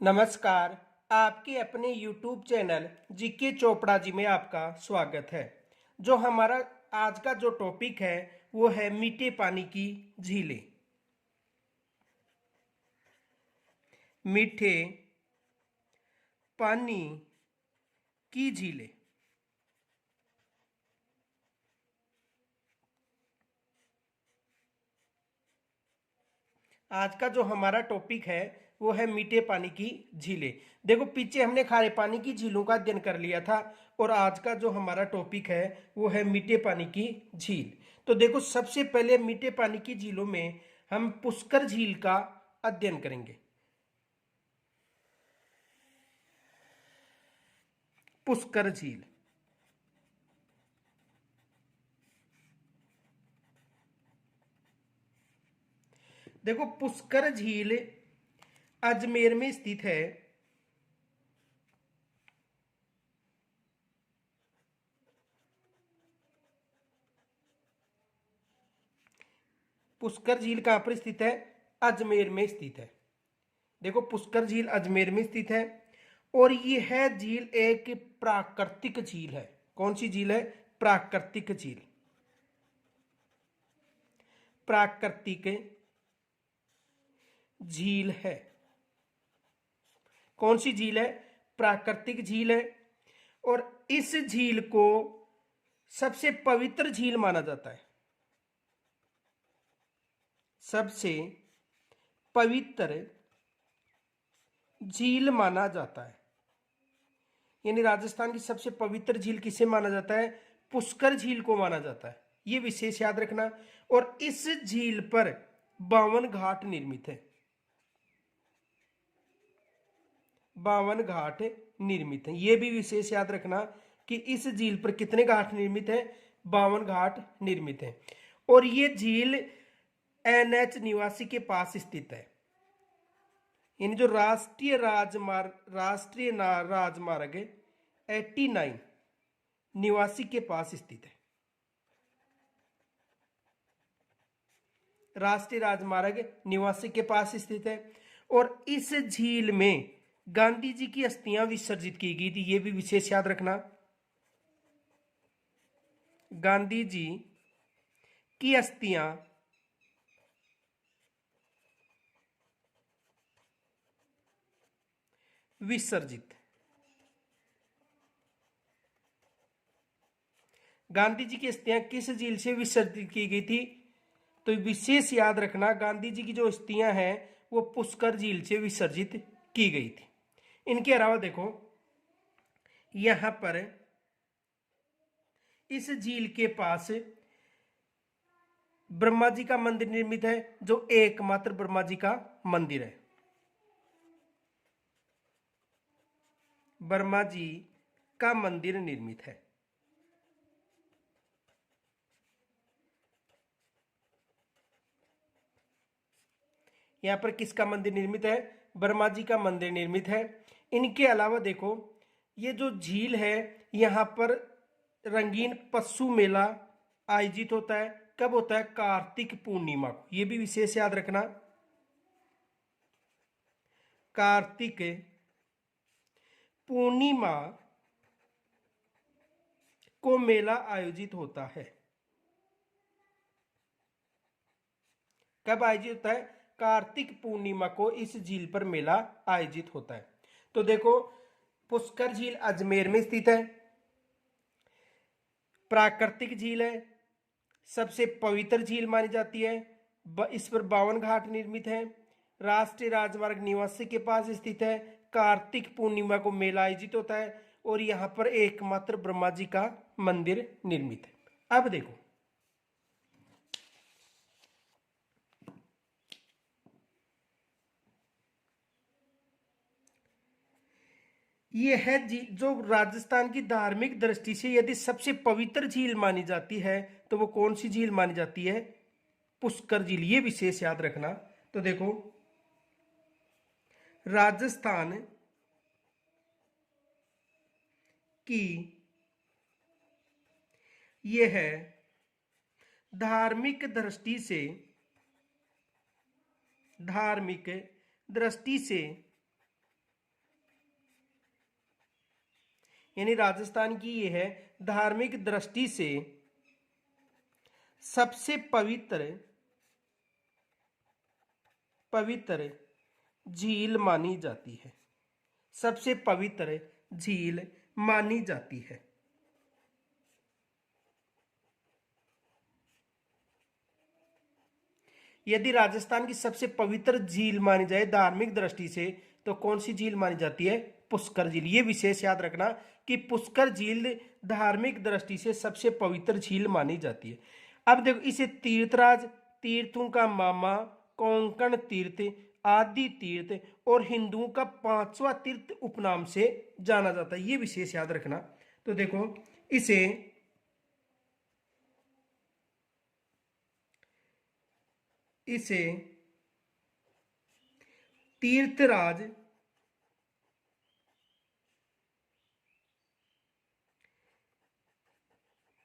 नमस्कार। आपके अपने YouTube channel GK Chopra ji में आपका स्वागत है। जो हमारा आज का जो टॉपिक है वो है मीठे पानी की झीलें। मीठे पानी की झीलें। आज का जो हमारा टॉपिक है वो है मीठे पानी की झीलें। देखो, पीछे हमने खारे पानी की झीलों का अध्ययन कर लिया था और आज का जो हमारा टॉपिक है वो है मीठे पानी की झील। तो देखो, सबसे पहले मीठे पानी की झीलों में हम पुष्कर झील का अध्ययन करेंगे। पुष्कर झील। देखो, पुष्कर झील अजमेर में स्थित है। पुष्कर झील कहां पर स्थित है? अजमेर में स्थित है। देखो, पुष्कर झील अजमेर में स्थित है और यह झील एक प्राकृतिक झील है। कौन सी झील है? प्राकृतिक झील। प्राकृतिक झील है। कौन सी झील है? प्राकृतिक झील है। और इस झील को सबसे पवित्र झील माना जाता है। सबसे पवित्र झील माना जाता है। यानी राजस्थान की सबसे पवित्र झील किसे माना जाता है? पुष्कर झील को माना जाता है। ये विशेष याद रखना। और इस झील पर 52 घाट निर्मित है। 52 घाट निर्मित है। यह भी विशेष याद रखना कि इस झील पर कितने घाट निर्मित है? 52 घाट निर्मित है। और यह झील NH निवासी के पास स्थित है। यानी जो राष्ट्रीय राजमार्ग 89 निवासी के पास स्थित है। राष्ट्रीय राजमार्ग निवासी के पास स्थित है। और इस झील में गांधी जी की अस्थियां विसर्जित की गई थी। यह भी विशेष याद रखना। गांधी जी की अस्थियां विसर्जित। गांधी जी की अस्थियां किस झील से विसर्जित की गई थी? तो विशेष याद रखना, गांधी जी की जो अस्थियां हैं वो पुष्कर झील से विसर्जित की गई थी। इनके अलावा देखो, यहां पर इस झील के पास ब्रह्मा जी का मंदिर निर्मित है, जो एकमात्र ब्रह्मा जी का मंदिर है। ब्रह्मा जी का मंदिर निर्मित है। यहां पर किसका मंदिर निर्मित है? ब्रह्मा जी का मंदिर निर्मित है। इनके अलावा देखो, ये जो झील है यहां पर रंगीन पशु मेला आयोजित होता है। कब होता है? कार्तिक पूर्णिमा को। यह भी विशेष याद रखना। कार्तिक पूर्णिमा को मेला आयोजित होता है। कब आयोजित होता है? कार्तिक पूर्णिमा को इस झील पर मेला आयोजित होता है। तो देखो, पुष्कर झील अजमेर में स्थित है। प्राकृतिक झील है। सबसे पवित्र झील मानी जाती है। इस पर 52 घाट निर्मित है। राष्ट्रीय राजमार्ग निवासी के पास स्थित है। कार्तिक पूर्णिमा को मेला आयोजित होता है और यहां पर एकमात्र ब्रह्मा जी का मंदिर निर्मित है। अब देखो, यह है जो राजस्थान की धार्मिक दृष्टि से यदि सबसे पवित्र झील मानी जाती है तो वो कौन सी झील मानी जाती है? पुष्कर झील। ये विशेष याद रखना। तो देखो, राजस्थान की यह धार्मिक दृष्टि से धार्मिक दृष्टि से यानी राजस्थान की ये है धार्मिक दृष्टि से सबसे पवित्र पवित्र झील मानी जाती है, सबसे पवित्र झील मानी जाती है। यदि राजस्थान की सबसे पवित्र झील मानी जाए धार्मिक दृष्टि से तो कौन सी झील मानी जाती है? पुष्कर झील। ये विशेष याद रखना कि पुष्कर झील धार्मिक दृष्टि से सबसे पवित्र झील मानी जाती है। अब देखो, इसे तीर्थराज, तीर्थों का मामा, कोंकण तीर्थ, आदि तीर्थ और हिंदुओं का पांचवा तीर्थ उपनाम से जाना जाता है। ये विशेष याद रखना। तो देखो, इसे इसे तीर्थराज,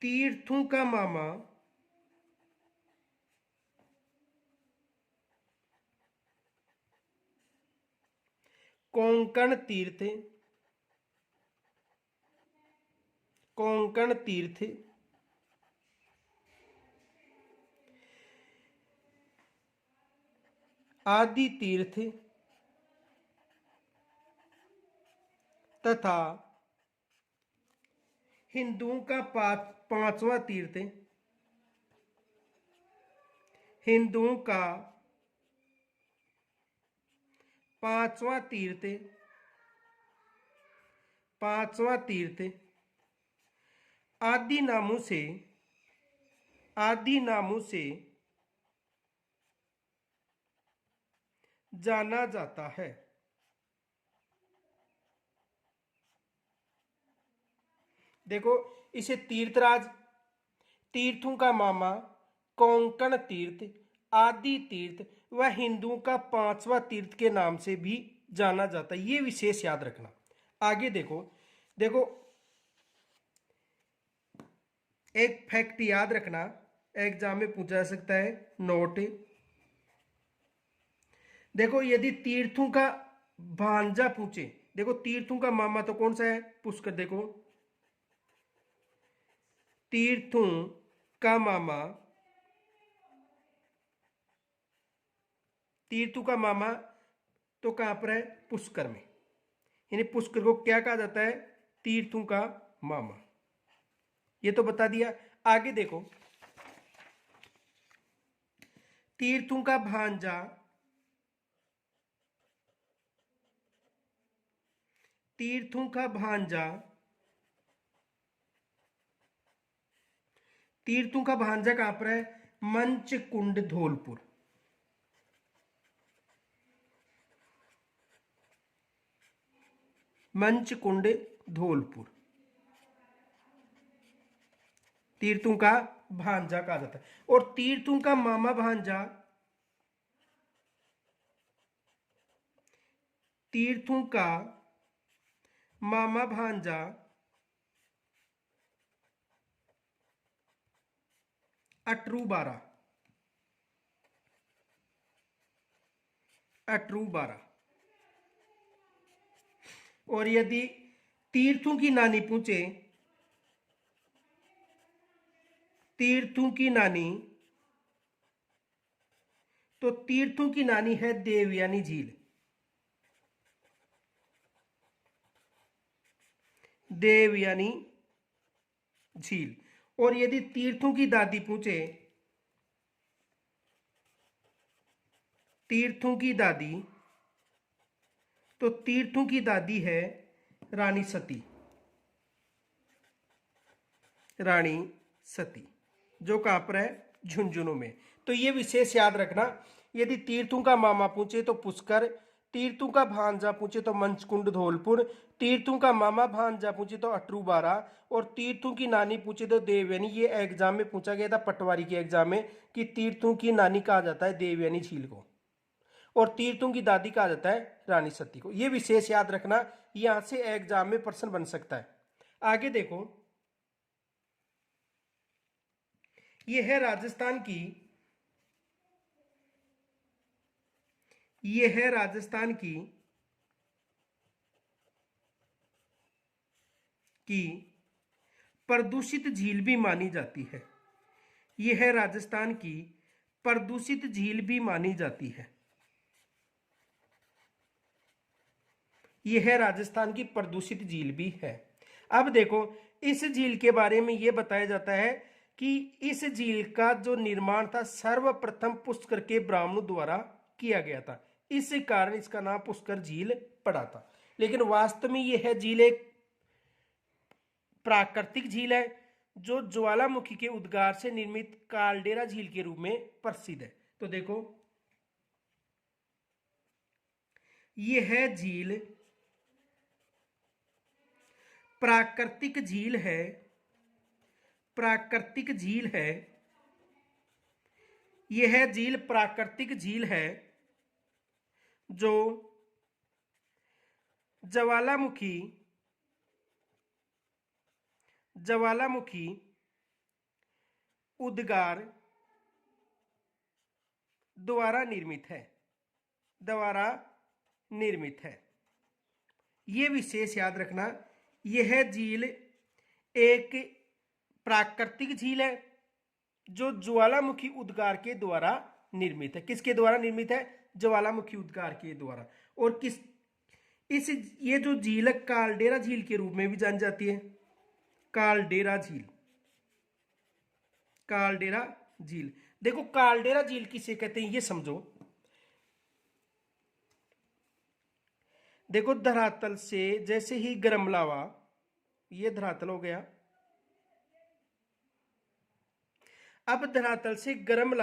तीर्थों का मामा, कोंकण तीर्थ, कोंकण तीर्थ, आदि तीर्थ तथा हिंदुओं का पांचवा तीर्थ, हिंदुओं का पांचवा तीर्थ, पांचवा तीर्थ आदि नामों से, आदि नामों से जाना जाता है। देखो, इसे तीर्थराज, तीर्थों का मामा, कोंकण तीर्थ, आदि तीर्थ व हिंदुओं का पांचवा तीर्थ के नाम से भी जाना जाता है। ये विशेष याद रखना। आगे देखो, देखो एक फैक्ट याद रखना, एग्जाम में पूछा जा सकता है, नोट। देखो, यदि तीर्थों का भांजा पूछे, देखो तीर्थों का मामा तो कौन सा है? पुष्कर। देखो, तीर्थों का मामा, तीर्थों का मामा तो कहां पर है? पुष्कर में। यानी पुष्कर को क्या कहा जाता है? तीर्थों का मामा। ये तो बता दिया। आगे देखो, तीर्थों का भांजा, तीर्थों का भांजा, तीर्थों का भांजा कहां पर है? मंचकुंड धौलपुर। मंचकुंड धौलपुर तीर्थों का भांजा कहा जाता है। और तीर्थों का मामा भांजा, तीर्थों का मामा भांजा अटरूबारा, अटरूबारा। और यदि तीर्थों की नानी पूछे, तीर्थों की नानी, तो तीर्थों की नानी है देवयानी झील, देवयानी झील। और यदि तीर्थों की दादी पूछे, तीर्थों की दादी, तो तीर्थों की दादी है रानी सती, रानी सती, जो कहां पर है? झुंझुनू में। तो ये विशेष याद रखना। यदि तीर्थों का मामा पूछे तो पुष्कर, तीर्थों का भांजा पूछे तो मंचकुंड धौलपुर, तीर्थों का मामा भांजा पूछे तो अटरूबारा, और तीर्थों की नानी पूछे तो देवयानी। ये एग्जाम में पूछा गया था, पटवारी के एग्जाम में, कि तीर्थों की नानी कहा जाता है देवयानी झील को, और तीर्थों की दादी कहा जाता है रानी सती को। ये विशेष याद रखना, यहां से एग्जाम में प्रश्न बन सकता है। आगे देखो, यह है राजस्थान की, यह है राजस्थान की की प्रदूषित झील भी मानी जाती है। यह है राजस्थान की प्रदूषित झील भी मानी जाती है। यह है राजस्थान की प्रदूषित झील भी है। अब देखो, इस झील के बारे में यह बताया जाता है कि इस झील का जो निर्माण था सर्वप्रथम पुष्कर के ब्राह्मणों द्वारा किया गया था। इस कारण इसका नाम पुष्कर झील पड़ा था। लेकिन वास्तव में यह झील एक प्राकृतिक झील है जो ज्वालामुखी के उद्गार से निर्मित कालडेरा झील के रूप में प्रसिद्ध है। तो देखो, यह झील प्राकृतिक झील है। प्राकृतिक झील है। यह झील प्राकृतिक झील है जो ज्वालामुखी उद्गार द्वारा निर्मित है। यह विशेष याद रखना, यह झील एक प्राकृतिक झील है जो ज्वालामुखी उद्गार के द्वारा निर्मित है। किसके द्वारा निर्मित है? ज्वालामुखी उद्गार के द्वारा। और ये जो झील है कालडेरा झील के रूप में भी जानी जाती है। कालडेरा झील। देखो, कालडेरा झील किसे कहते हैं ये समझो। देखो, धरातल से जैसे ही गर्म लावा, ये धरातल हो गया। अब धरातल से गर्म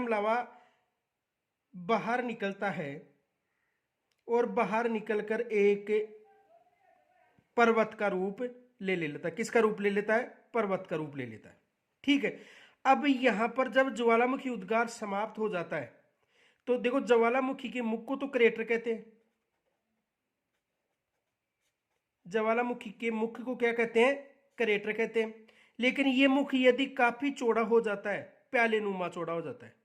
लावा बाहर निकलता है और बाहर निकलकर एक पर्वत का रूप ले लेता है। किसका रूप ले लेता है? पर्वत का रूप ले लेता है। ठीक है। अब यहां पर जब ज्वालामुखी उद्गार समाप्त हो जाता है तो देखो, ज्वालामुखी के मुख को तो क्रेटर कहते हैं। ज्वालामुखी के मुख को क्या कहते हैं? क्रेटर कहते हैं। लेकिन यह मुख यदि काफी चौड़ा हो जाता है, प्याले नुमा चौड़ा हो जाता है,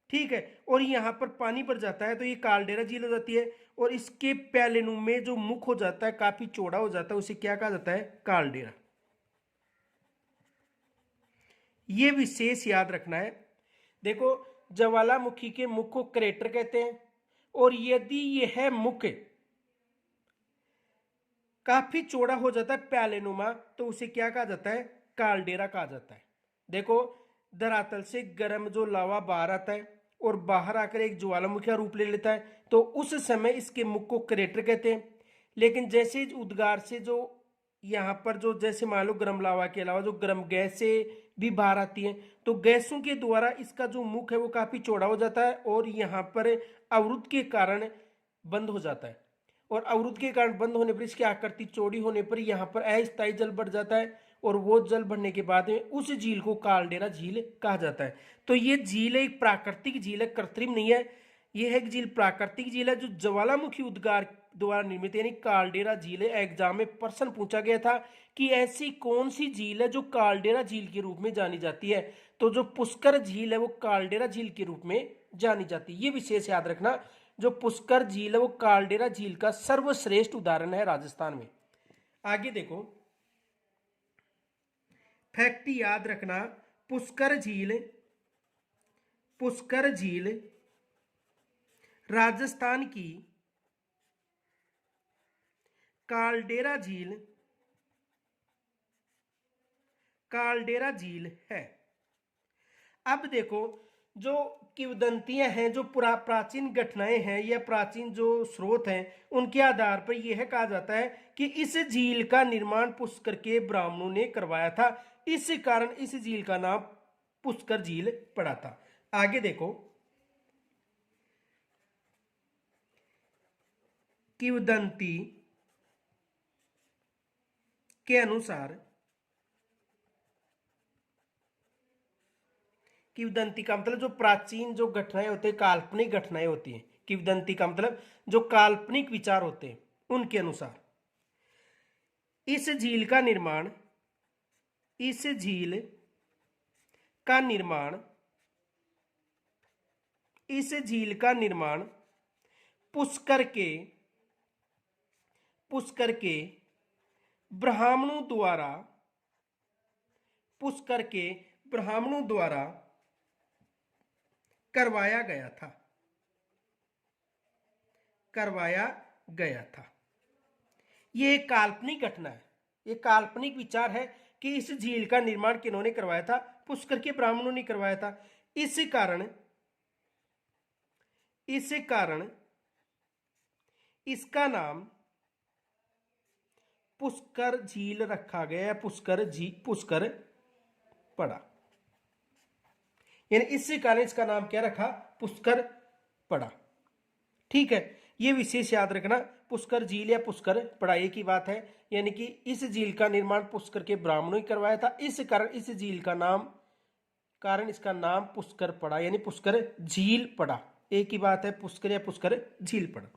ठीक है, और यहां पर पानी भर जाता है तो ये कालडेरा झील हो जाती है। और इसके प्यालेनु में जो मुख हो जाता है, काफी चौड़ा हो जाता है, उसे क्या कहा जाता है? कालडेरा। ये विशेष याद रखना है। देखो, ज्वालामुखी के मुख को क्रेटर कहते हैं और यदि यह मुख काफी चौड़ा हो जाता है प्यालेनुमा तो उसे क्या कहा जाता है? कालडेरा कहा जाता है। देखो, धरातल से गर्म जो लावा बाहर आता है और बाहर आकर एक ज्वालामुखी का रूप ले लेता है तो उस समय इसके मुख को क्रेटर कहते हैं। लेकिन जैसे उद्गार से जो यहाँ पर जो जैसे मान लो गर्म लावा के अलावा जो गर्म गैसें भी बाहर आती हैं तो गैसों के द्वारा इसका जो मुख है वो काफी चौड़ा हो जाता है और यहाँ पर अवरुद्ध के कारण बंद हो जाता है। और अवरुद्ध के कारण बंद होने पर इसकी आकृति चौड़ी होने पर यहाँ पर अस्थायी जल बढ़ जाता है और वो जल बढ़ने के बाद में उस झील को कालडेरा झील कहा जाता है। तो ये झील एक प्राकृतिक झील है, कृत्रिम नहीं है। यह एक झील प्राकृतिक झील है जो ज्वालामुखी उद्गार द्वारा निर्मित यानी कालडेरा झील है। एग्जाम में प्रश्न पूछा गया था कि ऐसी कौन सी झील है जो कालडेरा झील के रूप में जानी जाती है, तो जो पुष्कर झील है वो कालडेरा झील के रूप में जानी जाती है। ये विशेष याद रखना, जो पुष्कर झील है वो कालडेरा झील का सर्वश्रेष्ठ उदाहरण है राजस्थान में। आगे देखो, फैक्ट याद रखना, पुष्कर झील राजस्थान की कालडेरा झील है। अब देखो, जो किंवदंतियां हैं, जो प्राचीन घटनाएं हैं या प्राचीन जो स्रोत हैं, उनके आधार पर यह कहा जाता है कि इस झील का निर्माण पुष्कर के ब्राह्मणों ने करवाया था। इस कारण इस झील का नाम पुष्कर झील पड़ा था। आगे देखो, किंवदंती के अनुसार, किंवदंती का मतलब जो प्राचीन जो घटनाएं होती है, काल्पनिक घटनाएं होती हैं। किंवदंती का मतलब जो काल्पनिक विचार होते हैं, उनके अनुसार इस झील का निर्माण इस झील का निर्माण इस झील का निर्माण पुष्कर के ब्राह्मणों द्वारा करवाया गया था। ये एक काल्पनिक घटना है, ये काल्पनिक विचार है कि इस झील का निर्माण किन्होंने करवाया था, पुष्कर के ब्राह्मणों ने करवाया था। इस कारण इसका नाम पुष्कर झील रखा गया, पुष्कर पड़ा। यानी इसी कारण इसका नाम क्या रखा, पुष्कर पड़ा। ठीक है, ये विशेष याद रखना, पुष्कर झील या पुष्कर पड़ा एक ही बात है। यानी कि इस झील का निर्माण पुष्कर के ब्राह्मणों ने करवाया था, इस कारण इस झील का नाम इसका नाम पुष्कर पड़ा, यानी पुष्कर झील पड़ा। एक ही बात है, पुष्कर या पुष्कर झील पड़ा।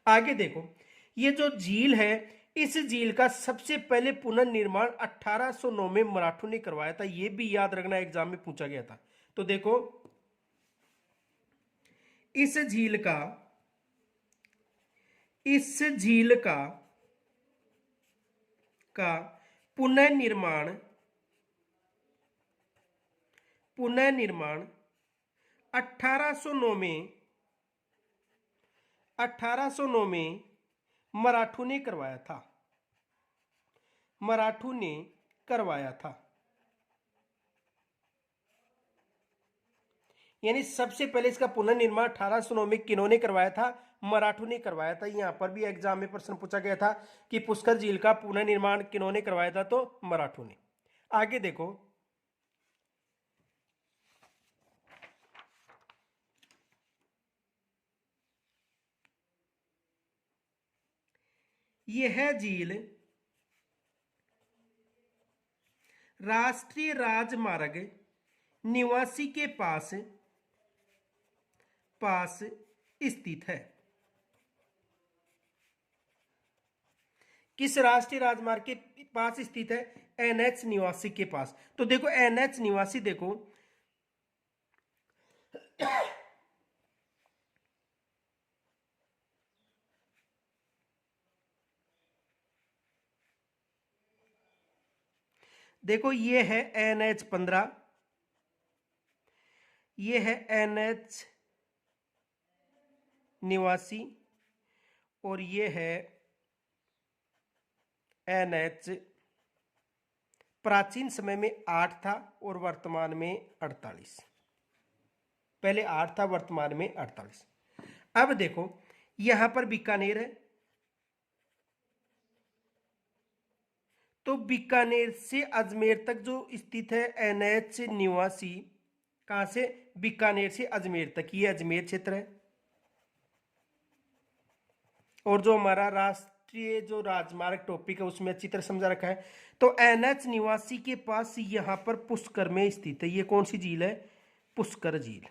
आगे देखो, ये जो झील है, इस झील का सबसे पहले पुनर्निर्माण 1809 में मराठों ने करवाया था। ये भी याद रखना, एग्जाम में पूछा गया था। तो देखो, इस झील का पुनर्निर्माण 1809 में मराठों ने करवाया था। यानी सबसे पहले इसका पुनर्निर्माण 1809 में किन्होंने करवाया था, मराठों ने करवाया था। यहां पर भी एग्जाम में प्रश्न पूछा गया था कि पुष्कर झील का पुनर्निर्माण किन्होंने करवाया था, तो मराठों ने। आगे देखो, यह झील राष्ट्रीय राजमार्ग निवासी के पास स्थित है। किस राष्ट्रीय राजमार्ग के पास स्थित है, NH निवासी के पास। तो देखो, NH निवासी देखो, देखो ये है NH15, ये है NH निवासी, और ये है NH। प्राचीन समय में 8 था और वर्तमान में 48। पहले 8 था, वर्तमान में 48। अब देखो, यहां पर बीकानेर है, तो बीकानेर से अजमेर तक जो स्थित है NH निवासी, कहां से, बीकानेर से अजमेर तक, ये अजमेर क्षेत्र है। और जो हमारा राष्ट्रीय जो राजमार्ग टॉपिक है उसमें चित्र समझा रखा है। तो NH निवासी के पास यहां पर पुष्कर में स्थित है। ये कौन सी झील है, पुष्कर झील।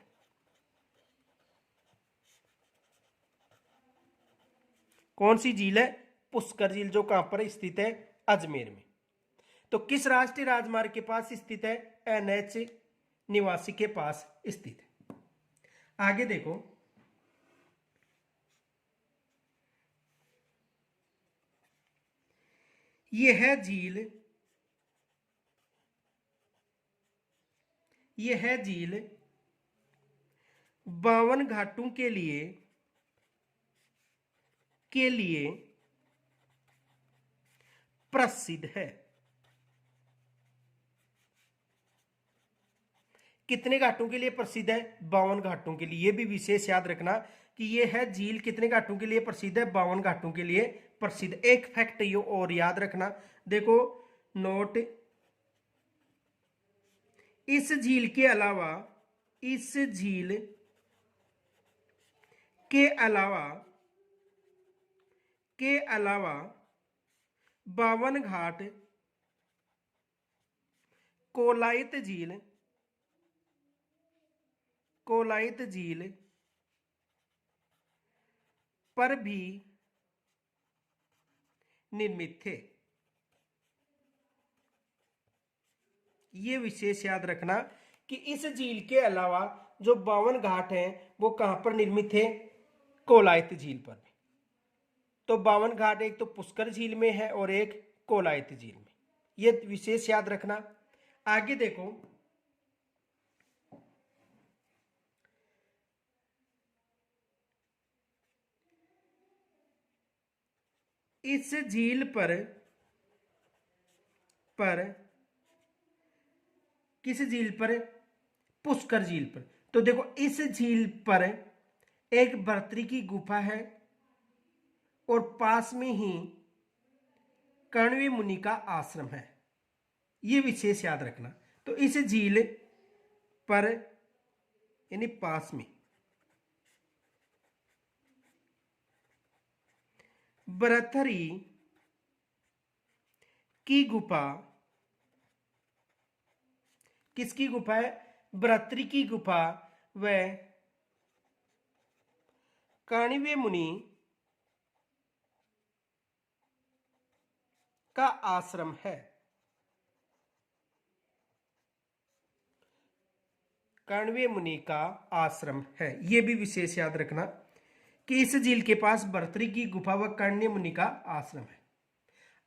कौन सी झील है, पुष्कर झील, जो कहां पर स्थित है, अजमेर में। तो किस राष्ट्रीय राजमार्ग के पास स्थित है, NH निवासी के पास स्थित है। आगे देखो, यह झील 52 घाटों के लिए प्रसिद्ध है। कितने घाटों के लिए प्रसिद्ध है, 52 घाटों के लिए। ये भी विशेष याद रखना कि ये है झील कितने घाटों के लिए प्रसिद्ध है, 52 घाटों के लिए प्रसिद्ध। एक फैक्ट ये और याद रखना, देखो नोट, इस झील के अलावा 52 घाट कोलायत झील पर भी निर्मित थे। ये विशेष याद रखना कि इस झील के अलावा जो 52 घाट हैं वो कहाँ पर निर्मित थे, कोलायत झील पर। तो 52 घाट एक तो पुष्कर झील में है और एक कोलायत झील में, ये विशेष याद रखना। आगे देखो, इस झील पर किस झील पर, पुष्कर झील पर। तो देखो इस झील पर एक भर्तृ की गुफा है और पास में ही कर्णवी मुनि का आश्रम है, ये विशेष याद रखना। तो इस झील पर यानी पास में भर्तृ की गुफा, किसकी गुफा है, भर्तृ की गुफा व कर्णवी मुनि का आश्रम है। कर्णवी मुनि का आश्रम है, यह भी विशेष याद रखना कि इस झील के पास भर्तृ की गुफा व कर्ण्य मुनि का आश्रम है।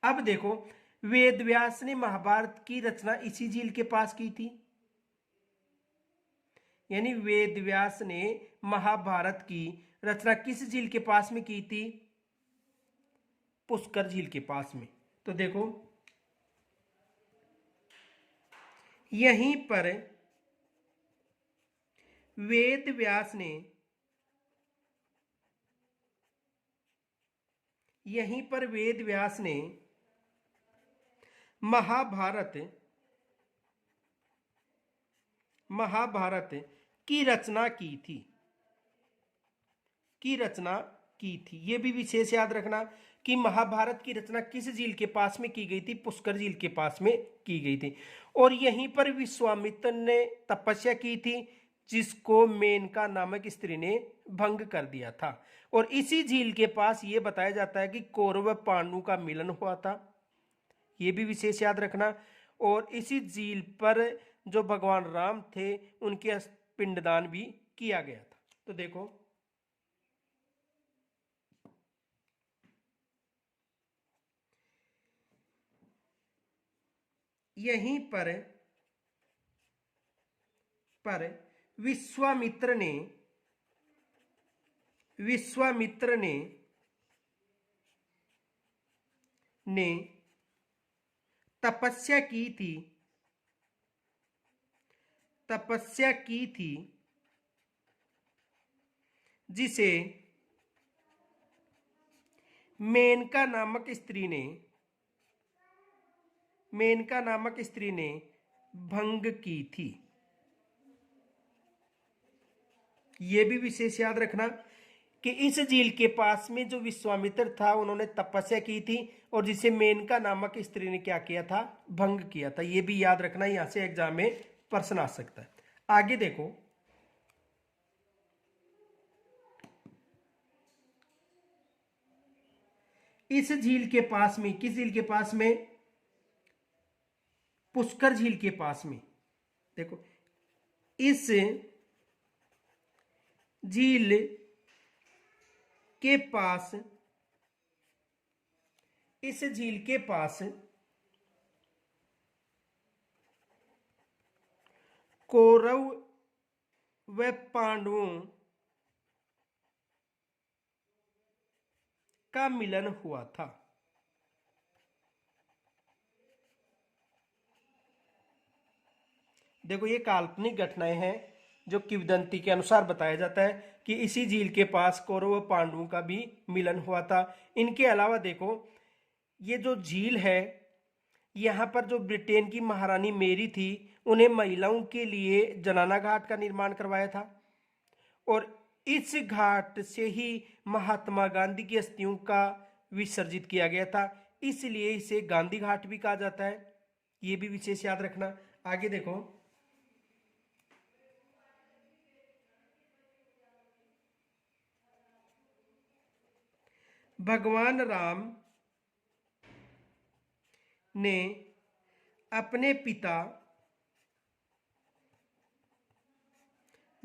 अब देखो, वेद व्यास ने महाभारत की रचना इसी झील के पास की थी, यानी वेद व्यास ने महाभारत की रचना किस झील के पास में की थी, पुष्कर झील के पास में। तो देखो यहीं पर वेद व्यास ने, यहीं पर वेद व्यास ने महाभारत की रचना की थी, यह भी विशेष याद रखना कि महाभारत की रचना किस झील के पास में की गई थी, पुष्कर झील के पास में की गई थी। और यहीं पर विश्वामित्र ने तपस्या की थी जिसको मेनका नामक स्त्री ने भंग कर दिया था। और इसी झील के पास यह बताया जाता है कि कौरव पांडु का मिलन हुआ था, यह भी विशेष याद रखना। और इसी झील पर जो भगवान राम थे उनके पिंडदान भी किया गया था। तो देखो यहीं पर विश्वामित्र ने तपस्या की थी जिसे मेनका नामक स्त्री ने भंग की थी, यह भी विशेष याद रखना कि इस झील के पास में जो विश्वामित्र था उन्होंने तपस्या की थी और जिसे मेनका नामक स्त्री ने क्या किया था, भंग किया था। यह भी याद रखना, यहां से एग्जाम में प्रश्न आ सकता है। आगे देखो, इस झील के पास में, किस झील के पास में, पुष्कर झील के पास में। देखो इस झील के पास, कौरव व पांडवों का मिलन हुआ था। देखो ये काल्पनिक घटनाएं हैं जो किंवदंती के अनुसार बताया जाता है कि इसी झील के पास कौरव व पांडवों का भी मिलन हुआ था। इनके अलावा देखो ये जो झील है, यहाँ पर जो ब्रिटेन की महारानी मेरी थी उन्हें महिलाओं के लिए जनाना घाट का निर्माण करवाया था और इस घाट से ही महात्मा गांधी की अस्थियों का विसर्जित किया गया था, इसलिए इसे गांधी घाट भी कहा जाता है। ये भी विशेष याद रखना। आगे देखो, भगवान राम ने अपने पिता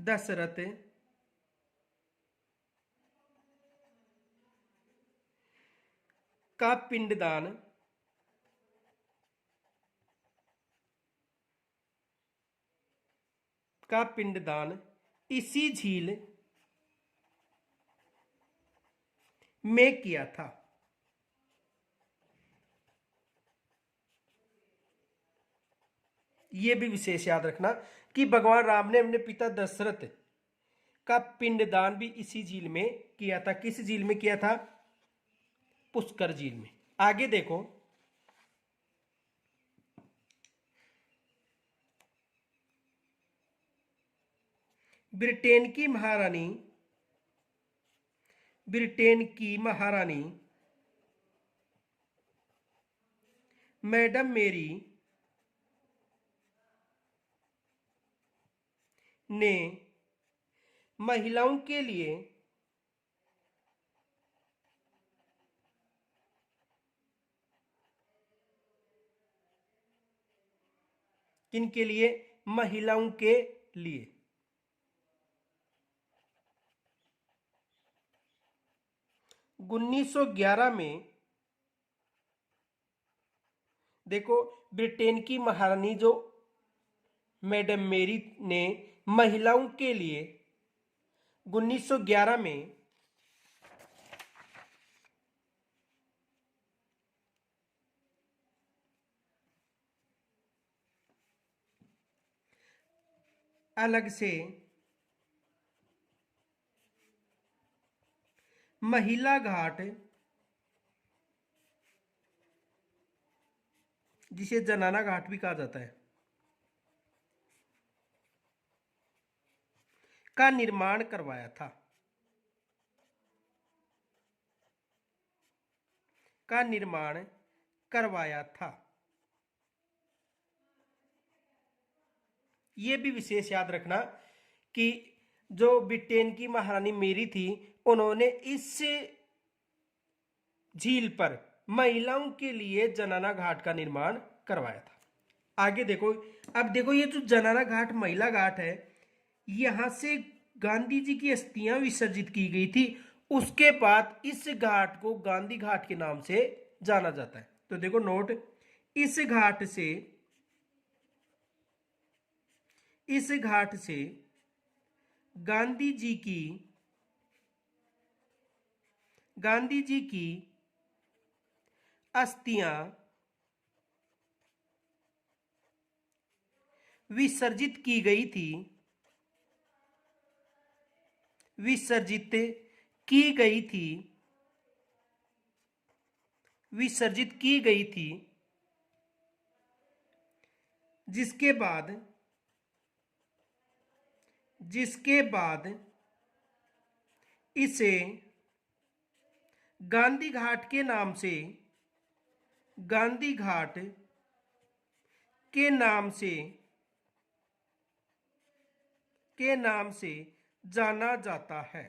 दशरथ का पिंडदान इसी झील में किया था। यह भी विशेष याद रखना कि भगवान राम ने अपने पिता दशरथ का पिंडदान भी इसी झील में किया था। किस झील में किया था? पुष्कर झील में। आगे देखो, ब्रिटेन की महारानी मैडम मेरी ने महिलाओं के लिए किनके लिए? महिलाओं के लिए 1911 में, देखो, ब्रिटेन की महारानी जो मैडम मेरी ने महिलाओं के लिए 1911 में अलग से महिला घाट, जिसे जनाना घाट भी कहा जाता है, का निर्माण करवाया था। यह भी विशेष याद रखना कि जो ब्रिटेन की महारानी मेरी थी, उन्होंने इस झील पर महिलाओं के लिए जनाना घाट का निर्माण करवाया था। आगे देखो, अब देखो, ये जो जनाना घाट महिला घाट है, यहां से गांधी जी की अस्थियां विसर्जित की गई थी। उसके बाद इस घाट को गांधी घाट के नाम से जाना जाता है। तो देखो नोट, इस घाट से गांधी जी की अस्थियां विसर्जित की गई थी जिसके बाद इसे गांधी घाट के नाम से जाना जाता है।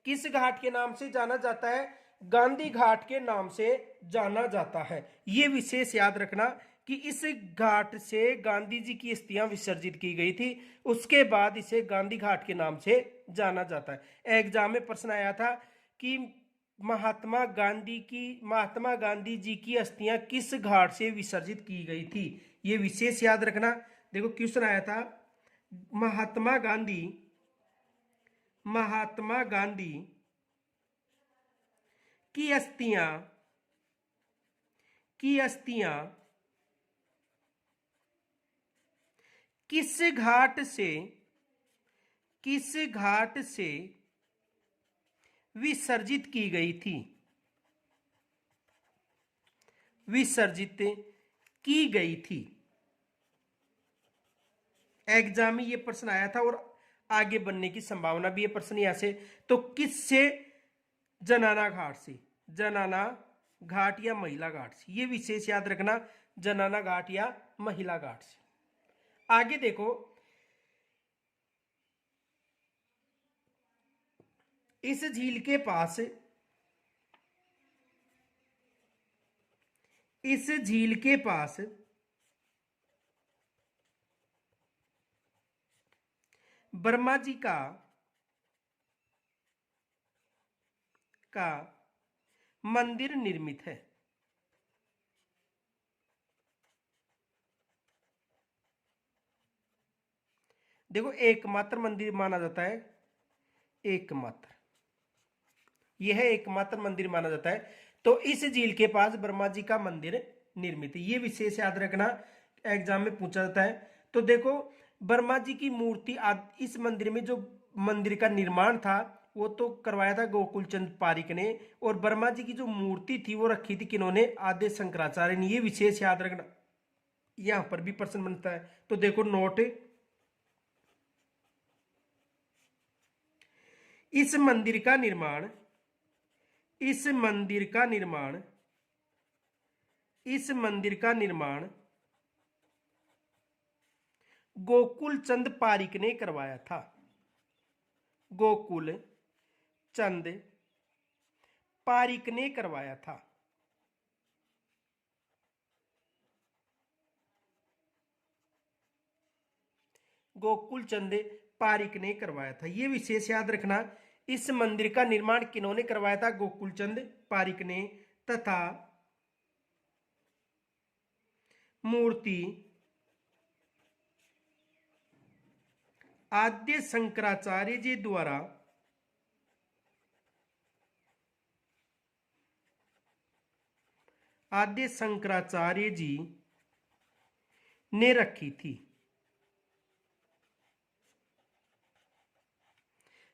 किस घाट के नाम से जाना जाता है? गांधी घाट के नाम से जाना जाता है। यह विशेष याद रखना कि इस घाट से गांधी जी की अस्थियां विसर्जित की गई थी। उसके बाद इसे गांधी घाट के नाम से जाना जाता है। एग्जाम में प्रश्न आया था कि महात्मा गांधी जी की अस्थियां किस घाट से विसर्जित की गई थी। यह विशेष याद रखना। देखो क्वेश्चन आया था, महात्मा गांधी की अस्थियां किस घाट से विसर्जित की गई थी। एग्जाम में ये प्रश्न आया था और आगे बनने की संभावना भी है प्रश्न यहां से। तो किससे? जनाना घाट या महिला घाट से। ये विशेष याद रखना, जनाना घाट या महिला घाट से। आगे देखो, इस झील के पास ब्रह्मा जी का मंदिर निर्मित है। देखो एकमात्र मंदिर माना जाता है, एकमात्र, यह एकमात्र मंदिर माना जाता है। तो इस झील के पास ब्रह्मा जी का मंदिर निर्मित है, ये विशेष याद रखना, एग्जाम में पूछा जाता है। तो देखो ब्रह्मा जी की मूर्ति इस मंदिर में जो मंदिर का निर्माण था वो तो करवाया था गोकुल चंद पारिक ने, और ब्रह्मा जी की जो मूर्ति थी वो रखी थी किन्होंने, आद्य शंकराचार्य ने, ये विशेष याद रखना, यहां पर भी प्रश्न बनता है। तो देखो नोट, इस मंदिर का निर्माण, इस मंदिर का निर्माण, इस मंदिर का निर्माण गोकुल चंद पारिक ने करवाया था। गोकुल चंद पारिक ने करवाया था। गोकुल चंद पारिक ने करवाया था, यह विशेष याद रखना। इस मंदिर का निर्माण किन्होंने करवाया था, गोकुल चंद पारिक ने, तथा मूर्ति आद्य शंकराचार्य जी द्वारा आद्य शंकराचार्य जी ने रखी थी।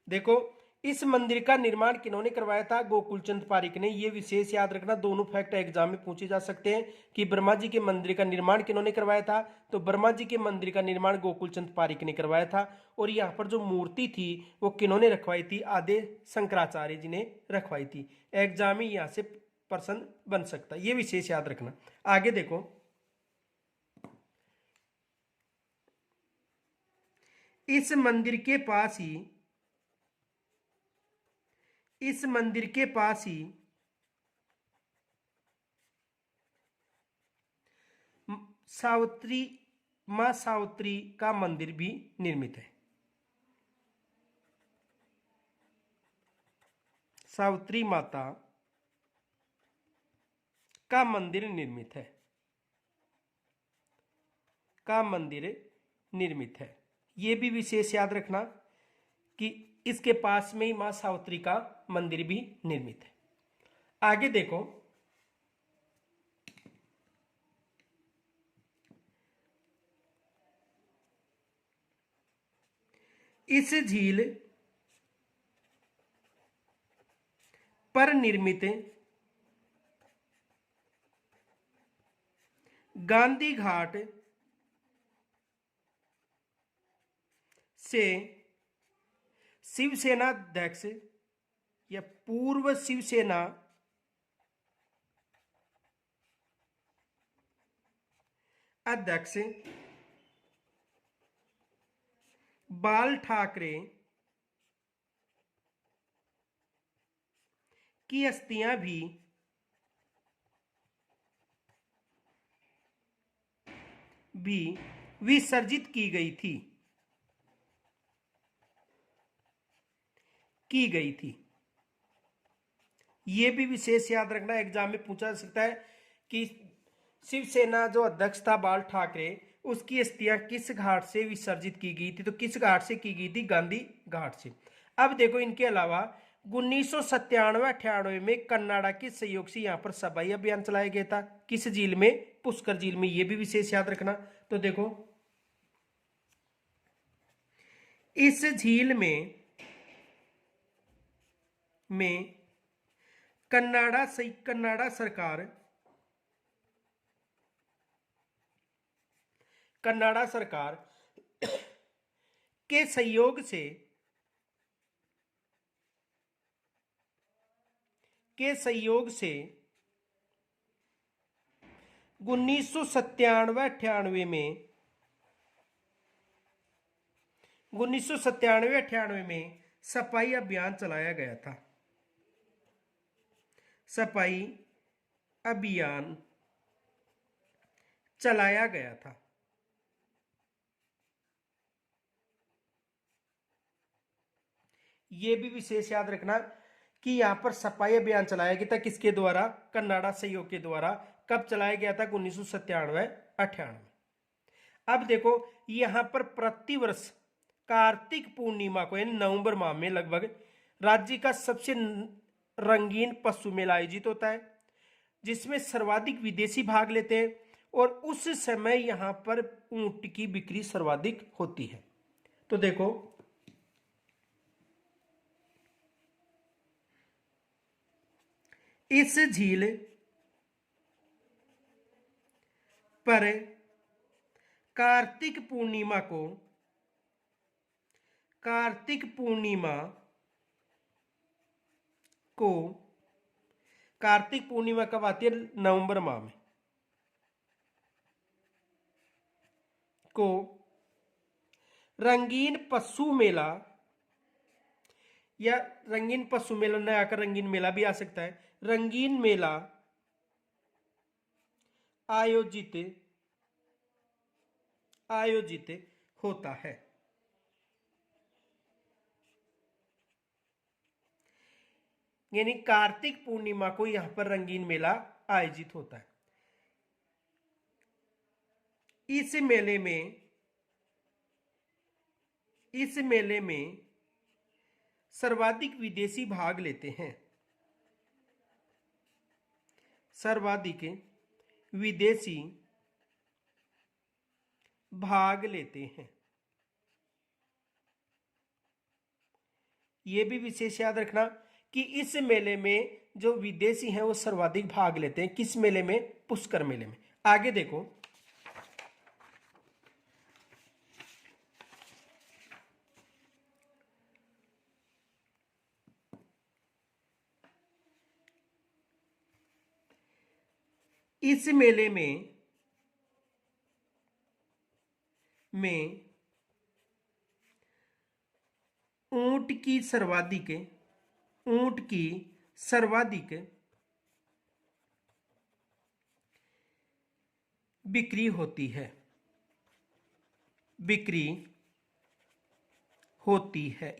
देखो इस मंदिर का निर्माण किन्होंने करवाया था, गोकुलचंद पारिक ने, ये विशेष याद रखना। दोनों फैक्ट एग्जाम में पूछे जा सकते हैं कि ब्रह्मा जी के मंदिर का निर्माण किन्होंने करवाया था, तो ब्रह्मा जी के मंदिर का निर्माण गोकुलचंद पारिक ने करवाया था। और यहाँ पर जो मूर्ति थी वो किन्होंने रखवाई थी, आद्य शंकराचार्य जी ने रखवाई थी। एग्जाम में यहाँ से प्रश्न बन सकता है, ये विशेष याद रखना। आगे देखो, इस मंदिर के पास ही, इस मंदिर के पास ही सावित्री, मां सावित्री का मंदिर भी निर्मित है। सावित्री माता का मंदिर निर्मित है, का मंदिर निर्मित है। यह भी विशेष याद रखना कि इसके पास में ही मां सावित्री का मंदिर भी निर्मित है। आगे देखो, इस झील पर निर्मित गांधी घाट से शिवसेना अध्यक्ष या पूर्व शिवसेना अध्यक्ष बाल ठाकरे की अस्थियां भी विसर्जित की गई थी, की गई थी। यह भी विशेष याद रखना, एग्जाम में पूछा जा सकता है कि शिवसेना जो अध्यक्ष था बाल ठाकरे, उसकी अस्थियां किस घाट से विसर्जित की गई थी, तो किस घाट से की गई थी, गांधी घाट से। अब देखो इनके अलावा 1997-98 में कन्नाडा के सहयोग से यहां पर सफाई अभियान चलाया गया था, किस झील में, पुष्कर झील में, यह भी विशेष याद रखना। तो देखो इस झील में कन्नाडा सरकार के सहयोग से 1997-98 में 1997-98 में सफाई अभियान चलाया गया था, सफाई अभियान चलाया गया था। ये भी विशेष याद रखना कि यहाँ पर सफाई अभियान चलाया गया था, किसके द्वारा? कन्नाडा सहयोग के द्वारा। कब चलाया गया था? 1997-98। अब देखो यहाँ पर प्रतिवर्ष कार्तिक पूर्णिमा को यानी नवंबर माह में लगभग राज्य का सबसे रंगीन पशु मेला आयोजित होता है, जिसमें सर्वाधिक विदेशी भाग लेते हैं और उस समय यहाँ पर ऊंट की बिक्री सर्वाधिक होती है। तो देखो इस झील पर कार्तिक पूर्णिमा कब आती है? नवंबर माह में को रंगीन पशु मेला या रंगीन पशु मेला न आकर रंगीन मेला भी आ सकता है, रंगीन मेला आयोजित होता है। यानी कार्तिक पूर्णिमा को यहां पर रंगीन मेला आयोजित होता है। इस मेले में सर्वाधिक विदेशी भाग लेते हैं। सर्वाधिक विदेशी भाग लेते हैं। यह भी विशेष याद रखना कि इस मेले में जो विदेशी हैं वो सर्वाधिक भाग लेते हैं। किस मेले में? पुष्कर मेले में। आगे देखो इस मेले में ऊंट की सर्वाधिक बिक्री होती है।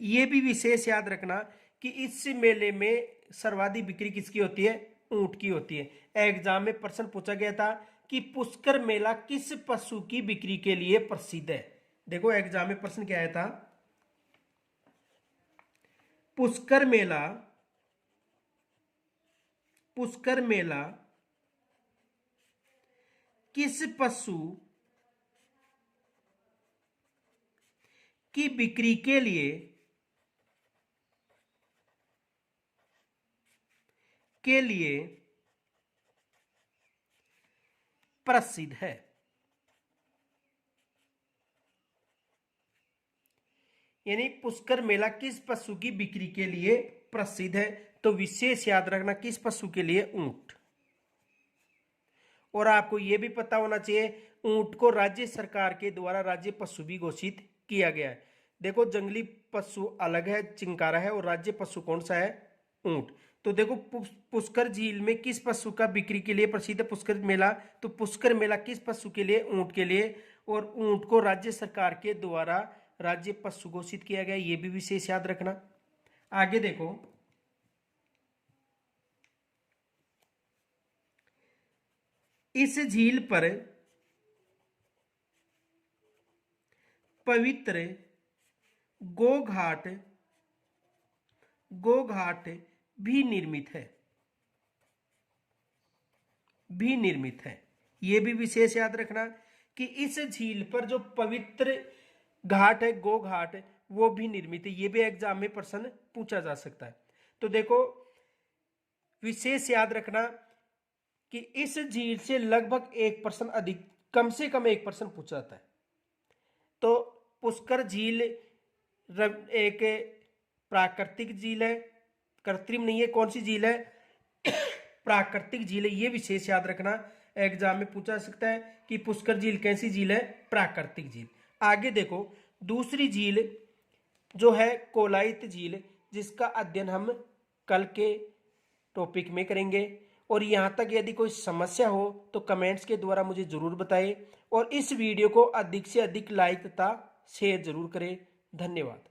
यह भी विशेष याद रखना कि इस मेले में सर्वाधिक बिक्री किसकी होती है? ऊंट की होती है। एग्जाम में प्रश्न पूछा गया था कि पुष्कर मेला किस पशु की बिक्री के लिए प्रसिद्ध है? देखो एग्जाम में प्रश्न क्या आया था? पुष्कर मेला किस पशु की बिक्री के लिए प्रसिद्ध है? यानी पुष्कर मेला किस पशु की बिक्री के लिए प्रसिद्ध है? तो विशेष याद रखना किस पशु के लिए? ऊंट। और आपको यह भी पता होना चाहिए ऊंट को राज्य सरकार के द्वारा राज्य पशु भी घोषित किया गया है। देखो जंगली पशु अलग है, चिंकारा है, और राज्य पशु कौन सा है? ऊंट। तो देखो पुष्कर झील में किस पशु का बिक्री के लिए प्रसिद्ध है? पुष्कर मेला। तो पुष्कर मेला किस पशु के लिए? ऊंट के लिए। और ऊंट को राज्य सरकार के द्वारा राज्य पशु घोषित किया गया, यह भी विशेष याद रखना। आगे देखो इस झील पर पवित्र गोघाट भी निर्मित है। यह भी विशेष याद रखना कि इस झील पर जो पवित्र घाट है, गो घाट, वो भी निर्मित है। यह भी एग्जाम में प्रश्न पूछा जा सकता है। तो देखो विशेष याद रखना कि इस झील से लगभग 1% अधिक, कम से कम 1% पूछा जाता है। तो पुष्कर झील एक प्राकृतिक झील है, कृत्रिम नहीं है। कौन सी झील है? प्राकृतिक झील है। ये विशेष याद रखना, एग्जाम में पूछा जा सकता है कि पुष्कर झील कैसी झील है? प्राकृतिक झील। आगे देखो दूसरी झील जो है कोलायत झील, जिसका अध्ययन हम कल के टॉपिक में करेंगे। और यहाँ तक यदि कोई समस्या हो तो कमेंट्स के द्वारा मुझे जरूर बताएं और इस वीडियो को अधिक से अधिक लाइक तथा शेयर जरूर करें। धन्यवाद।